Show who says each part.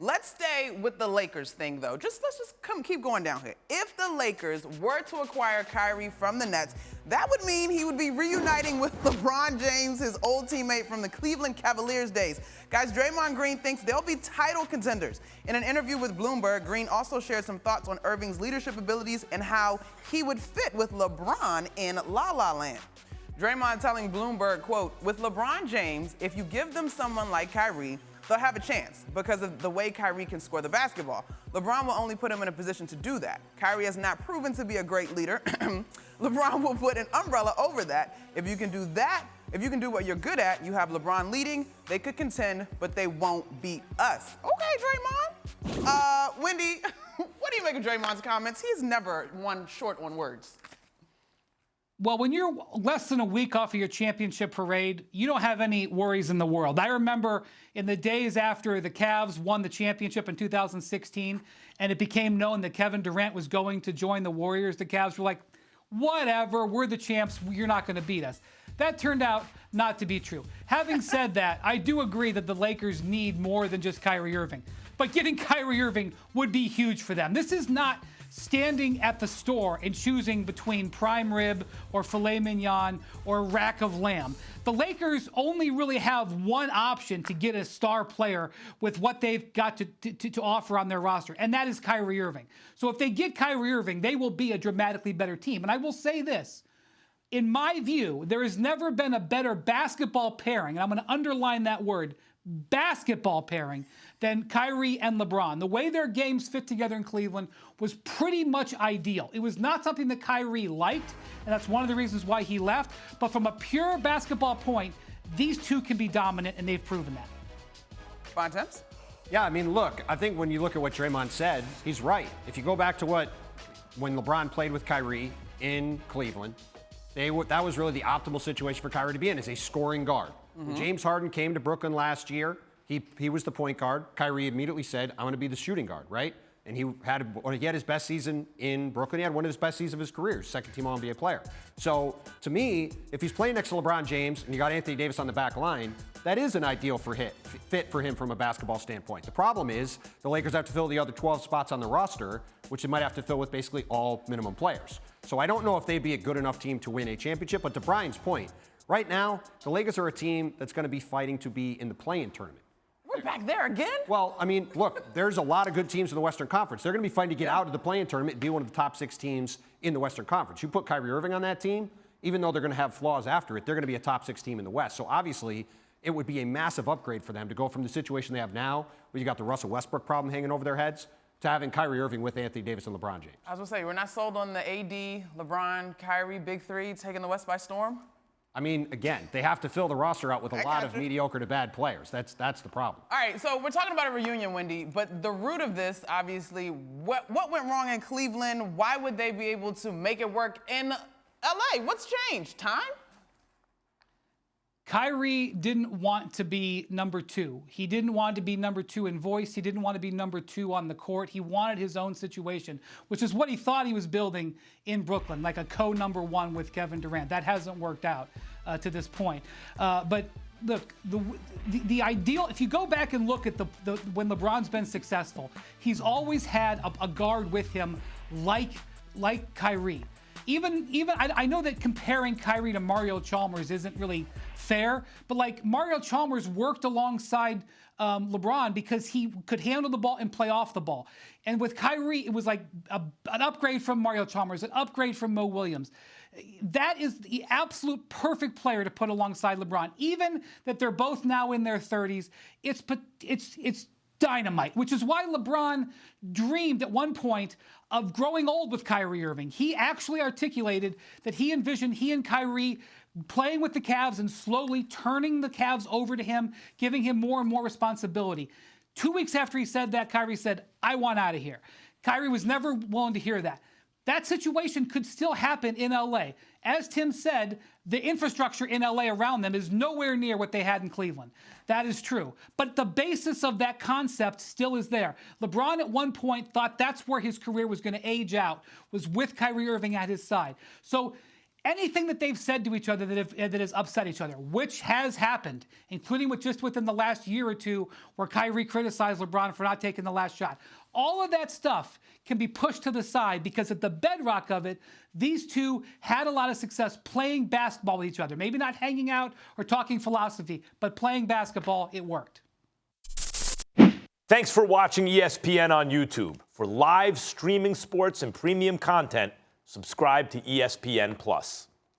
Speaker 1: Let's stay with the Lakers thing, though. Let's just keep going down here. If the Lakers were to acquire Kyrie from the Nets, that would mean he would be reuniting with LeBron James, his old teammate from the Cleveland Cavaliers days. Guys, Draymond Green thinks they'll be title contenders. In an interview with Bloomberg, Green also shared some thoughts on Irving's leadership abilities and how he would fit with LeBron in La La Land. Draymond telling Bloomberg, quote, "With LeBron James, if you give them someone like Kyrie, they'll have a chance because of the way Kyrie can score the basketball. LeBron will only put him in a position to do that. Kyrie has not proven to be a great leader. LeBron will put an umbrella over that. If you can do that, if you can do what you're good at, you have LeBron leading. They could contend, but they won't beat us." Okay, Draymond. Wendy, what do you make of Draymond's comments? He's never one short on words.
Speaker 2: Well, when you're less than a week off of your championship parade, you don't have any worries in the world. I remember in the days after the Cavs won the championship in 2016, and it became known that Kevin Durant was going to join the Warriors, the Cavs were like, whatever, we're the champs, you're not going to beat us. That turned out not to be true. Having said that, I do agree that the Lakers need more than just Kyrie Irving. But getting Kyrie Irving would be huge for them. This is not standing at the store and choosing between prime rib or filet mignon or a rack of lamb. The Lakers only really have one option to get a star player with what they've got to offer on their roster, and that is Kyrie Irving. So if they get Kyrie Irving, they will be a dramatically better team. And I will say this. In my view, there has never been a better basketball pairing, and I'm going to underline that word, basketball pairing, than Kyrie and LeBron. The way their games fit together in Cleveland was pretty much ideal. It was not something that Kyrie liked, and that's one of the reasons why he left. But from a pure basketball point, these two can be dominant, and they've proven that.
Speaker 1: Bontemps?
Speaker 3: Yeah, I mean, look, I think when you look at what Draymond said, he's right. If you go back to when LeBron played with Kyrie in Cleveland, that was really the optimal situation for Kyrie to be in, as a scoring guard. When James Harden came to Brooklyn last year, he was the point guard. Kyrie immediately said, "I'm going to be the shooting guard," right? And he had his best season in Brooklyn. He had one of his best seasons of his career, second-team All-NBA player. So, to me, if he's playing next to LeBron James and you got Anthony Davis on the back line, that is an ideal fit for him from a basketball standpoint. The problem is the Lakers have to fill the other 12 spots on the roster, which they might have to fill with basically all minimum players. So I don't know if they'd be a good enough team to win a championship. But to Brian's point, right now, the Lakers are a team that's going to be fighting to be in the play-in tournament.
Speaker 1: We're back there again?
Speaker 3: Well, I mean, look, there's a lot of good teams in the Western Conference. They're going to be fighting to get out of the play-in tournament and be one of the top 6 teams in the Western Conference. You put Kyrie Irving on that team, even though they're going to have flaws after it, they're going to be a top 6 team in the West. So obviously, it would be a massive upgrade for them to go from the situation they have now, where you got the Russell Westbrook problem hanging over their heads, to having Kyrie Irving with Anthony Davis and LeBron James.
Speaker 1: I was going to say, we're not sold on the AD, LeBron, Kyrie, big three taking the West by storm?
Speaker 3: I mean, again, they have to fill the roster out with a lot of mediocre to bad players. That's the problem.
Speaker 1: All right, so we're talking about a reunion, Wendy, but the root of this, obviously, what went wrong in Cleveland? Why would they be able to make it work in LA? What's changed? Time?
Speaker 2: Kyrie didn't want to be number 2. He didn't want to be number 2 in voice. He didn't want to be number 2 on the court. He wanted his own situation, which is what he thought he was building in Brooklyn, like a co-number 1 with Kevin Durant. That hasn't worked out to this point. But look, the ideal, if you go back and look at when LeBron's been successful, he's always had a guard with him like Kyrie. Even I know that comparing Kyrie to Mario Chalmers isn't really fair, but like Mario Chalmers worked alongside LeBron because he could handle the ball and play off the ball. And with Kyrie, it was like an upgrade from Mario Chalmers, an upgrade from Mo Williams. That is the absolute perfect player to put alongside LeBron. Even that they're both now in their 30s, it's dynamite, which is why LeBron dreamed at one point of growing old with Kyrie Irving. He actually articulated that he envisioned he and Kyrie playing with the Cavs and slowly turning the Cavs over to him, giving him more and more responsibility. 2 weeks after he said that, Kyrie said, "I want out of here." Kyrie was never willing to hear that. That situation could still happen in LA. As Tim said, the infrastructure in LA around them is nowhere near what they had in Cleveland. That is true. But the basis of that concept still is there. LeBron at one point thought that's where his career was going to age out, was with Kyrie Irving at his side. So anything that they've said to each other that has upset each other, which has happened, including just within the last year or two where Kyrie criticized LeBron for not taking the last shot. All of that stuff can be pushed to the side because at the bedrock of it, these two had a lot of success playing basketball with each other. Maybe not hanging out or talking philosophy, but playing basketball, it worked.
Speaker 4: Thanks for watching ESPN on YouTube. For live streaming sports and premium content, subscribe to ESPN+.